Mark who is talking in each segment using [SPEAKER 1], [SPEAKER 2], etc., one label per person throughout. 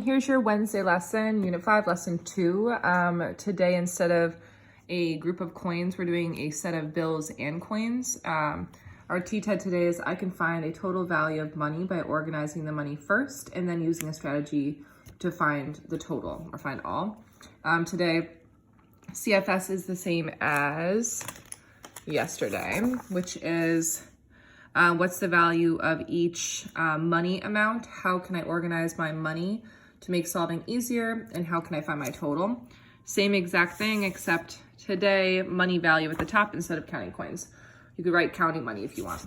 [SPEAKER 1] Here's your Wednesday lesson, Unit 5, Lesson 2. Today, instead of a group of coins, we're doing a set of bills and coins. Our TTED today is I can find a total value of money by organizing the money first and then using a strategy to find the total or find all. Today, CFS is the same as yesterday, which is what's the value of each money amount? How can I organize my money to make solving easier? And how can I find my total? Same exact thing, except today, money value at the top instead of counting coins. You could write counting money if you want.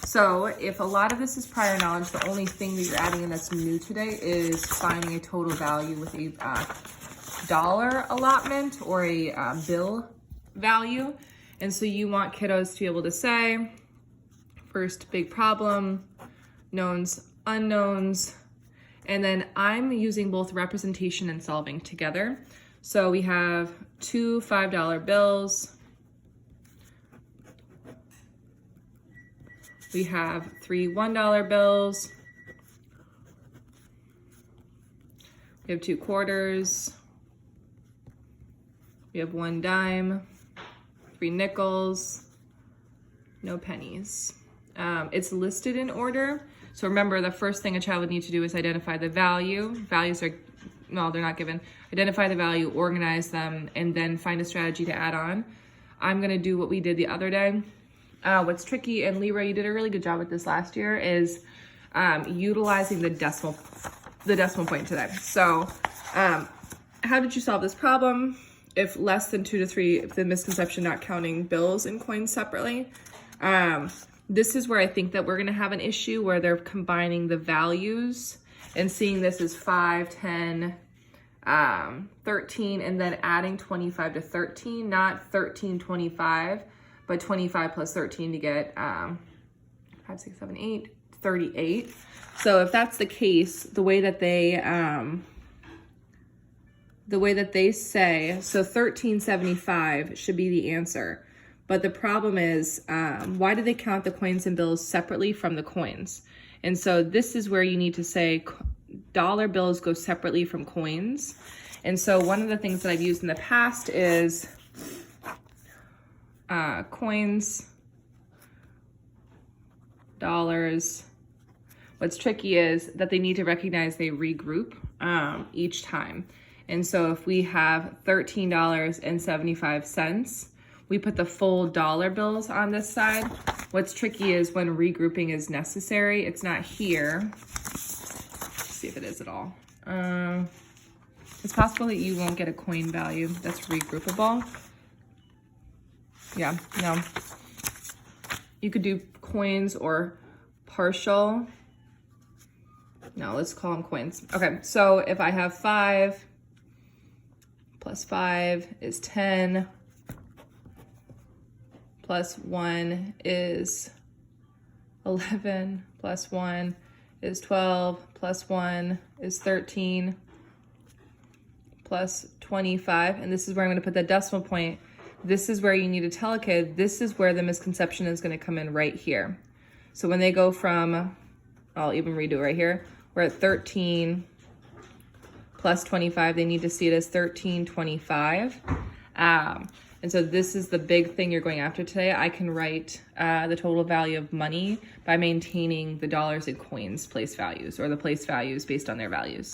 [SPEAKER 1] So if a lot of this is prior knowledge, the only thing that you're adding in that's new today is finding a total value with a dollar allotment or a bill value. And so you want kiddos to be able to say, first big problem, knowns, unknowns, and then I'm using both representation and solving together. So we have two $5 bills. We have three $1 bills. We have 2 quarters. We have 1 dime, 3 nickels, no pennies. It's listed in order. So remember, the first thing a child would need to do is identify the value. Values are, no, they're not given. Identify the value, organize them, and then find a strategy to add on. I'm gonna do what we did the other day. What's tricky, and Leroy, you did a really good job with this last year, is utilizing the decimal point today. So how did you solve this problem? If less than 2 to 3, if the misconception not counting bills and coins separately. This is where I think that we're gonna have an issue where they're combining the values and seeing this as 5, 10, 13, and then adding 25 to 13, not 13, 25, but 25 plus 13 to get 5, 6, 7, 8, 38. So if that's the case, the way that they say, so 1375 should be the answer. But the problem is, why do they count the coins and bills separately from the coins? And so this is where you need to say dollar bills go separately from coins. And so one of the things that I've used in the past is coins, dollars. What's tricky is that they need to recognize they regroup each time. And so if we have $13.75, we put the full dollar bills on this side. What's tricky is when regrouping is necessary, it's not here. Let's see if it is at all. It's possible that you won't get a coin value that's regroupable. Yeah, no. You could do coins or partial. No, let's call them coins. Okay, so if I have 5 plus 5 is 10, plus 1 is 11, plus 1 is 12, plus 1 is 13, plus 25, and this is where I'm gonna put the decimal point. This is where you need to tell a kid, this is where the misconception is gonna come in right here. So when they go from, I'll even redo it right here, we're at 13 plus 25, they need to see it as 1325. And so this is the big thing you're going after today. I can write the total value of money by maintaining the dollars and coins place values, or the place values based on their values.